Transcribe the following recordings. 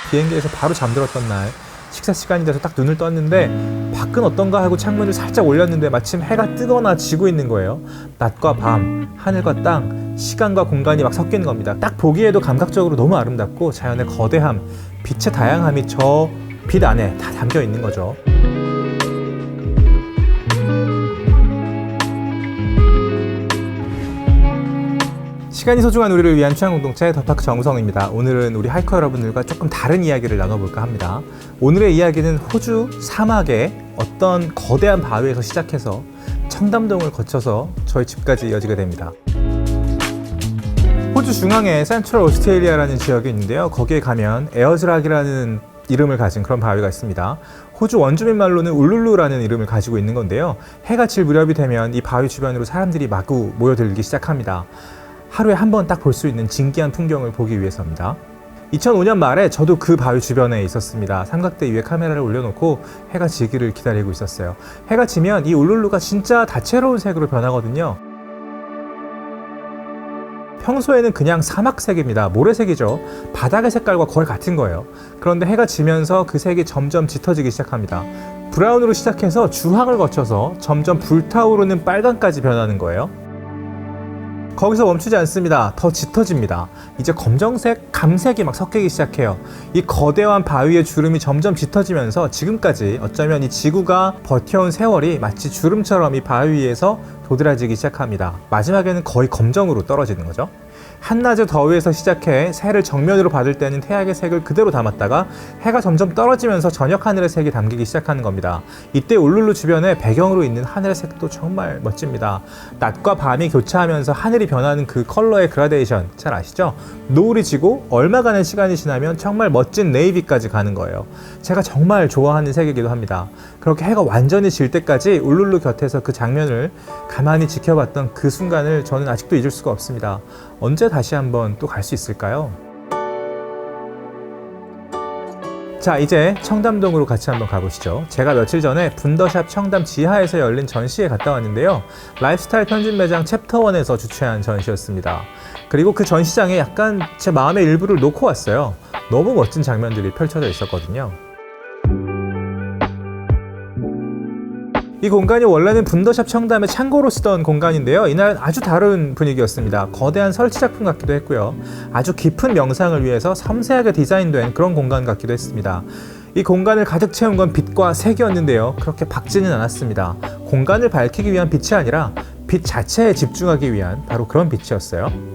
비행기에서 바로 잠들었던 날, 식사 시간이 돼서 딱 눈을 떴는데 밖은 어떤가 하고 창문을 살짝 올렸는데 마침 해가 뜨거나 지고 있는 거예요. 낮과 밤, 하늘과 땅, 시간과 공간이 막 섞이는 겁니다. 딱 보기에도 감각적으로 너무 아름답고 자연의 거대함, 빛의 다양함이 저 빛 안에 다 담겨 있는 거죠. 시간이 소중한 우리를 위한 취향 공동체 더파크 정우성입니다. 오늘은 우리 하이커 여러분들과 조금 다른 이야기를 나눠볼까 합니다. 오늘의 이야기는 호주 사막의 어떤 거대한 바위에서 시작해서 청담동을 거쳐서 저희 집까지 이어지게 됩니다. 호주 중앙에 센트럴 오스트레일리아라는 지역이 있는데요. 거기에 가면 에어즈락이라는 이름을 가진 그런 바위가 있습니다. 호주 원주민 말로는 울룰루라는 이름을 가지고 있는 건데요. 해가 질 무렵이 되면 이 바위 주변으로 사람들이 마구 모여들기 시작합니다. 하루에 한 번 딱 볼 수 있는 진기한 풍경을 보기 위해서입니다. 2005년 말에 저도 그 바위 주변에 있었습니다. 삼각대 위에 카메라를 올려놓고 해가 지기를 기다리고 있었어요. 해가 지면 이 울룰루가 진짜 다채로운 색으로 변하거든요. 평소에는 그냥 사막색입니다. 모래색이죠. 바닥의 색깔과 거의 같은 거예요. 그런데 해가 지면서 그 색이 점점 짙어지기 시작합니다. 브라운으로 시작해서 주황을 거쳐서 점점 불타오르는 빨강까지 변하는 거예요. 거기서 멈추지 않습니다. 더 짙어집니다. 이제 검정색, 감색이 막 섞이기 시작해요. 이 거대한 바위의 주름이 점점 짙어지면서 지금까지 어쩌면 이 지구가 버텨온 세월이 마치 주름처럼 이 바위 위에서 도드라지기 시작합니다. 마지막에는 거의 검정으로 떨어지는 거죠. 한낮의 더위에서 시작해 새를 정면으로 받을 때는 태양의 색을 그대로 담았다가 해가 점점 떨어지면서 저녁 하늘의 색이 담기기 시작하는 겁니다. 이때 울룰루 주변에 배경으로 있는 하늘의 색도 정말 멋집니다. 낮과 밤이 교차하면서 하늘이 변하는 그 컬러의 그라데이션 잘 아시죠? 노을이 지고 얼마간의 시간이 지나면 정말 멋진 네이비까지 가는 거예요. 제가 정말 좋아하는 색이기도 합니다. 그렇게 해가 완전히 질 때까지 울룰루 곁에서 그 장면을 가만히 지켜봤던 그 순간을 저는 아직도 잊을 수가 없습니다. 언제 다시 한번 또 갈 수 있을까요? 자, 이제 청담동으로 같이 한번 가보시죠. 제가 며칠 전에 분더샵 청담 지하에서 열린 전시에 갔다 왔는데요. 라이프스타일 편집 매장 챕터1에서 주최한 전시였습니다. 그리고 그 전시장에 약간 제 마음의 일부를 놓고 왔어요. 너무 멋진 장면들이 펼쳐져 있었거든요. 이 공간이 원래는 분더샵 청담의 창고로 쓰던 공간인데요. 이날은 아주 다른 분위기였습니다. 거대한 설치 작품 같기도 했고요. 아주 깊은 명상을 위해서 섬세하게 디자인된 그런 공간 같기도 했습니다. 이 공간을 가득 채운 건 빛과 색이었는데요. 그렇게 밝지는 않았습니다. 공간을 밝히기 위한 빛이 아니라 빛 자체에 집중하기 위한 바로 그런 빛이었어요.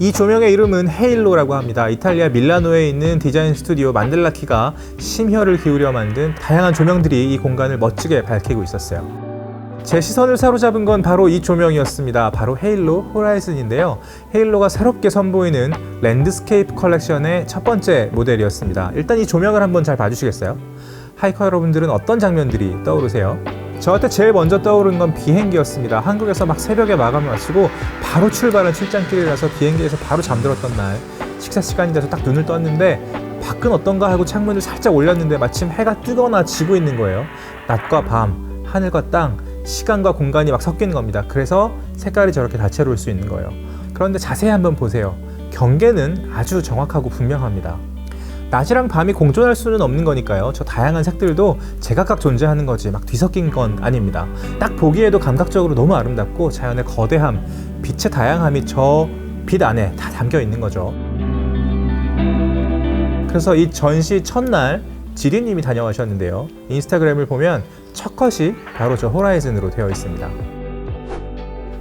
이 조명의 이름은 헤일로라고 합니다. 이탈리아 밀라노에 있는 디자인 스튜디오 만델라키가 심혈을 기울여 만든 다양한 조명들이 이 공간을 멋지게 밝히고 있었어요. 제 시선을 사로잡은 건 바로 이 조명이었습니다. 바로 헤일로 호라이즌인데요. 헤일로가 새롭게 선보이는 랜드스케이프 컬렉션의 첫 번째 모델이었습니다. 일단 이 조명을 한번 잘 봐주시겠어요? 하이커 여러분들은 어떤 장면들이 떠오르세요? 저한테 제일 먼저 떠오른 건 비행기였습니다. 한국에서 막 새벽에 마감을 마치고 바로 출발한 출장길이라서 비행기에서 바로 잠들었던 날, 식사 시간이 돼서 딱 눈을 떴는데 밖은 어떤가 하고 창문을 살짝 올렸는데 마침 해가 뜨거나 지고 있는 거예요. 낮과 밤, 하늘과 땅, 시간과 공간이 막 섞이는 겁니다. 그래서 색깔이 저렇게 다채로울 수 있는 거예요. 그런데 자세히 한번 보세요. 경계는 아주 정확하고 분명합니다. 낮이랑 밤이 공존할 수는 없는 거니까요. 저 다양한 색들도 제각각 존재하는 거지 막 뒤섞인 건 아닙니다. 딱 보기에도 감각적으로 너무 아름답고 자연의 거대함, 빛의 다양함이 저 빛 안에 다 담겨 있는 거죠. 그래서 이 전시 첫날 지리님이 다녀가셨는데요. 인스타그램을 보면 첫 컷이 바로 저 호라이즌으로 되어 있습니다.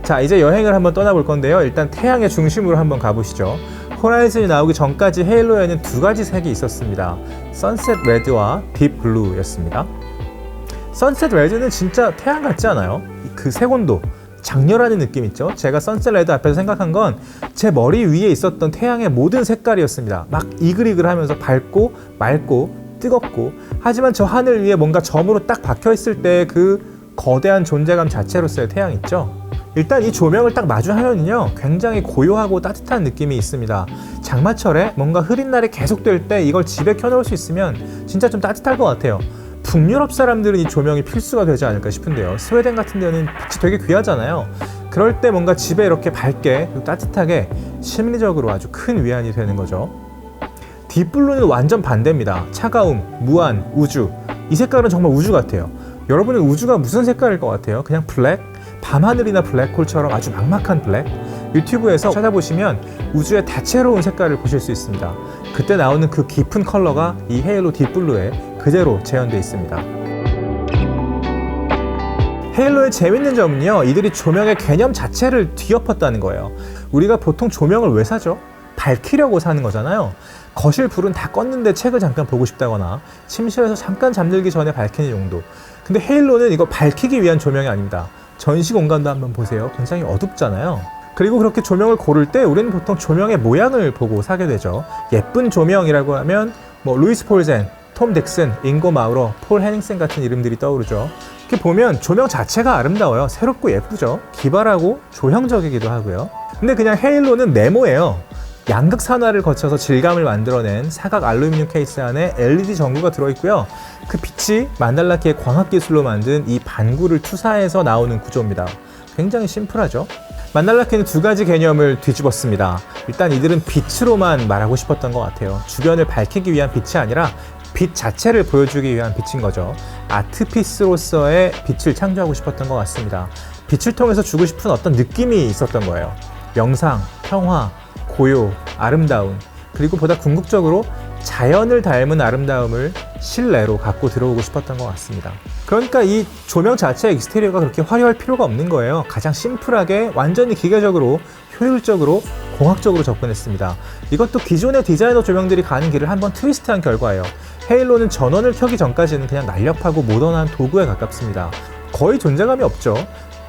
자, 이제 여행을 한번 떠나볼 건데요. 일단 태양의 중심으로 한번 가보시죠. 호라이즌이 나오기 전까지 헤일로에는 두 가지 색이 있었습니다. 선셋 레드와 딥 블루였습니다. 선셋 레드는 진짜 태양 같지 않아요? 그 색온도, 장렬하는 느낌 있죠? 제가 선셋 레드 앞에서 생각한 건 제 머리 위에 있었던 태양의 모든 색깔이었습니다. 막 이글이글하면서 밝고 맑고 뜨겁고, 하지만 저 하늘 위에 뭔가 점으로 딱 박혀있을 때 그 거대한 존재감 자체로서의 태양 있죠? 일단 이 조명을 딱 마주하면요 굉장히 고요하고 따뜻한 느낌이 있습니다. 장마철에 뭔가 흐린 날이 계속될 때 이걸 집에 켜놓을 수 있으면 진짜 좀 따뜻할 것 같아요. 북유럽 사람들은 이 조명이 필수가 되지 않을까 싶은데요. 스웨덴 같은 데는 빛이 되게 귀하잖아요. 그럴 때 뭔가 집에 이렇게 밝게 따뜻하게 심리적으로 아주 큰 위안이 되는 거죠. 딥블루는 완전 반대입니다. 차가움, 무한, 우주. 이 색깔은 정말 우주 같아요. 여러분은 우주가 무슨 색깔일 것 같아요? 그냥 블랙? 밤하늘이나 블랙홀처럼 아주 막막한 블랙? 유튜브에서 찾아보시면 우주의 다채로운 색깔을 보실 수 있습니다. 그때 나오는 그 깊은 컬러가 이 헤일로 딥블루에 그대로 재현되어 있습니다. 헤일로의 재밌는 점은요, 이들이 조명의 개념 자체를 뒤엎었다는 거예요. 우리가 보통 조명을 왜 사죠? 밝히려고 사는 거잖아요. 거실 불은 다 껐는데 책을 잠깐 보고 싶다거나 침실에서 잠깐 잠들기 전에 밝히는 용도. 근데 헤일로는 이거 밝히기 위한 조명이 아닙니다. 전시 공간도 한번 보세요. 굉장히 어둡잖아요. 그리고 그렇게 조명을 고를 때 우리는 보통 조명의 모양을 보고 사게 되죠. 예쁜 조명이라고 하면 루이스 폴젠, 톰 덱슨, 잉고 마우러, 폴 헤닝슨 같은 이름들이 떠오르죠. 이렇게 보면 조명 자체가 아름다워요. 새롭고 예쁘죠. 기발하고 조형적이기도 하고요. 근데 그냥 헤일로는 네모예요. 양극 산화를 거쳐서 질감을 만들어낸 사각 알루미늄 케이스 안에 LED 전구가 들어있고요. 그 빛이 만달라키의 광학 기술로 만든 이 반구를 투사해서 나오는 구조입니다. 굉장히 심플하죠. 만달라키는 두 가지 개념을 뒤집었습니다. 일단 이들은 빛으로만 말하고 싶었던 것 같아요. 주변을 밝히기 위한 빛이 아니라 빛 자체를 보여주기 위한 빛인 거죠. 아트피스로서의 빛을 창조하고 싶었던 것 같습니다. 빛을 통해서 주고 싶은 어떤 느낌이 있었던 거예요. 명상, 평화, 고요, 아름다움, 그리고 보다 궁극적으로 자연을 닮은 아름다움을 실내로 갖고 들어오고 싶었던 것 같습니다. 그러니까 이 조명 자체의 익스테리어가 그렇게 화려할 필요가 없는 거예요. 가장 심플하게 완전히 기계적으로 효율적으로 공학적으로 접근했습니다. 이것도 기존의 디자이너 조명들이 가는 길을 한번 트위스트한 결과예요. 헤일로는 전원을 켜기 전까지는 그냥 날렵하고 모던한 도구에 가깝습니다. 거의 존재감이 없죠.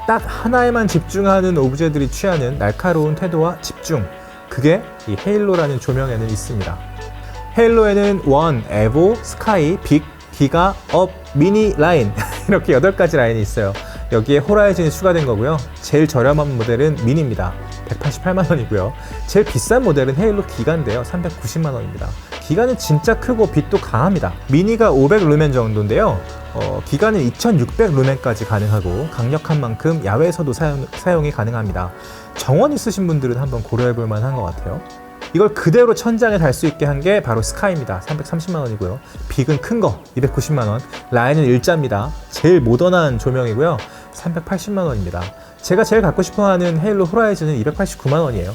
딱 하나에만 집중하는 오브제들이 취하는 날카로운 태도와 집중, 그게 이 헤일로라는 조명에는 있습니다. 헤일로에는 원, 에보, 스카이, 빅, 기가, 업, 미니, 라인 이렇게 8가지 라인이 있어요. 여기에 호라이즌이 추가된 거고요. 제일 저렴한 모델은 미니입니다. 188만 원이고요. 제일 비싼 모델은 헤일로 기가인데요. 390만 원입니다. 기가는 진짜 크고 빛도 강합니다. 미니가 500루멘 정도인데요. 기가는 2600루멘까지 가능하고 강력한 만큼 야외에서도 사용이 가능합니다. 정원 있으신 분들은 한번 고려해볼 만한 것 같아요. 이걸 그대로 천장에 달 수 있게 한 게 바로 스카이입니다. 330만 원이고요. 빅은 큰 거 290만 원, 라인은 일자입니다. 제일 모던한 조명이고요. 380만 원입니다. 제가 제일 갖고 싶어하는 헤일로 호라이즌은 289만 원이에요.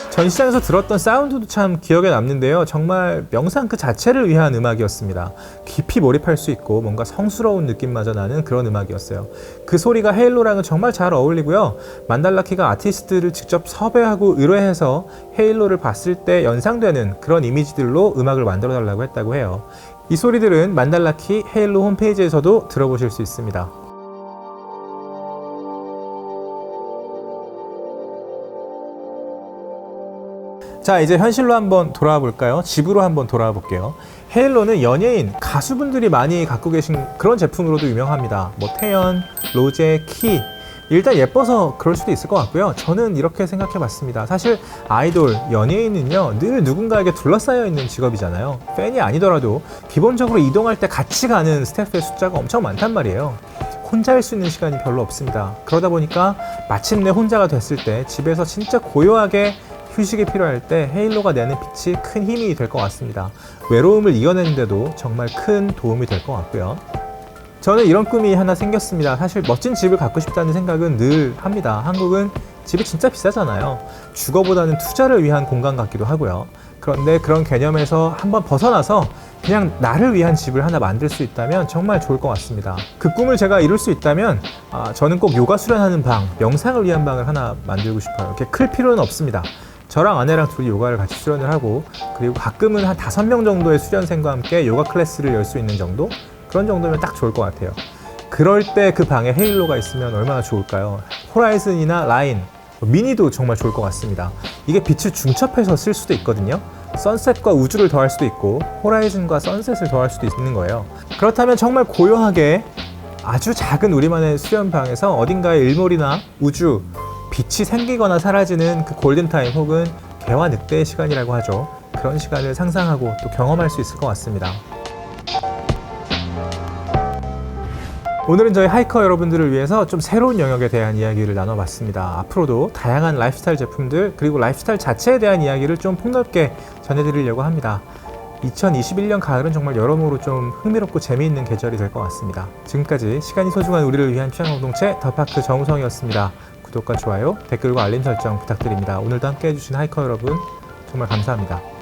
전시장에서 들었던 사운드도 참 기억에 남는데요. 정말 명상 그 자체를 위한 음악이었습니다. 깊이 몰입할 수 있고 뭔가 성스러운 느낌마저 나는 그런 음악이었어요. 그 소리가 헤일로랑은 정말 잘 어울리고요. 만달라키가 아티스트를 직접 섭외하고 의뢰해서 헤일로를 봤을 때 연상되는 그런 이미지들로 음악을 만들어 달라고 했다고 해요. 이 소리들은 만달라키 헤일로 홈페이지에서도 들어보실 수 있습니다. 자, 이제 현실로 한번 돌아와 볼까요? 집으로 한번 돌아와 볼게요. 헤일로는 연예인, 가수분들이 많이 갖고 계신 그런 제품으로도 유명합니다. 태연, 로제, 키. 일단 예뻐서 그럴 수도 있을 것 같고요. 저는 이렇게 생각해 봤습니다. 사실 아이돌, 연예인은요, 늘 누군가에게 둘러싸여 있는 직업이잖아요. 팬이 아니더라도 기본적으로 이동할 때 같이 가는 스태프의 숫자가 엄청 많단 말이에요. 혼자일 수 있는 시간이 별로 없습니다. 그러다 보니까 마침내 혼자가 됐을 때 집에서 진짜 고요하게 휴식이 필요할 때 헤일로가 내는 빛이 큰 힘이 될 것 같습니다. 외로움을 이겨내는데도 정말 큰 도움이 될 것 같고요. 저는 이런 꿈이 하나 생겼습니다. 사실 멋진 집을 갖고 싶다는 생각은 늘 합니다. 한국은 집이 진짜 비싸잖아요. 주거보다는 투자를 위한 공간 같기도 하고요. 그런데 그런 개념에서 한번 벗어나서 그냥 나를 위한 집을 하나 만들 수 있다면 정말 좋을 것 같습니다. 그 꿈을 제가 이룰 수 있다면 저는 꼭 요가 수련하는 방, 명상을 위한 방을 하나 만들고 싶어요. 이렇게 클 필요는 없습니다. 저랑 아내랑 둘이 요가를 같이 수련을 하고, 그리고 가끔은 한 5명 정도의 수련생과 함께 요가 클래스를 열 수 있는 정도? 그런 정도면 딱 좋을 것 같아요. 그럴 때 그 방에 헤일로가 있으면 얼마나 좋을까요? 호라이즌이나 라인, 미니도 정말 좋을 것 같습니다. 이게 빛을 중첩해서 쓸 수도 있거든요. 선셋과 우주를 더할 수도 있고 호라이즌과 선셋을 더할 수도 있는 거예요. 그렇다면 정말 고요하게 아주 작은 우리만의 수련방에서 어딘가에 일몰이나 우주, 빛이 생기거나 사라지는 그 골든타임 혹은 개화 늑대의 시간이라고 하죠. 그런 시간을 상상하고 또 경험할 수 있을 것 같습니다. 오늘은 저희 하이커 여러분들을 위해서 좀 새로운 영역에 대한 이야기를 나눠봤습니다. 앞으로도 다양한 라이프스타일 제품들 그리고 라이프스타일 자체에 대한 이야기를 좀 폭넓게 전해드리려고 합니다. 2021년 가을은 정말 여러모로 좀 흥미롭고 재미있는 계절이 될 것 같습니다. 지금까지 시간이 소중한 우리를 위한 취향 공동체 더파크 정우성이었습니다. 구독과 좋아요, 댓글과 알림 설정 부탁드립니다. 오늘도 함께 해주신 하이커 여러분 정말 감사합니다.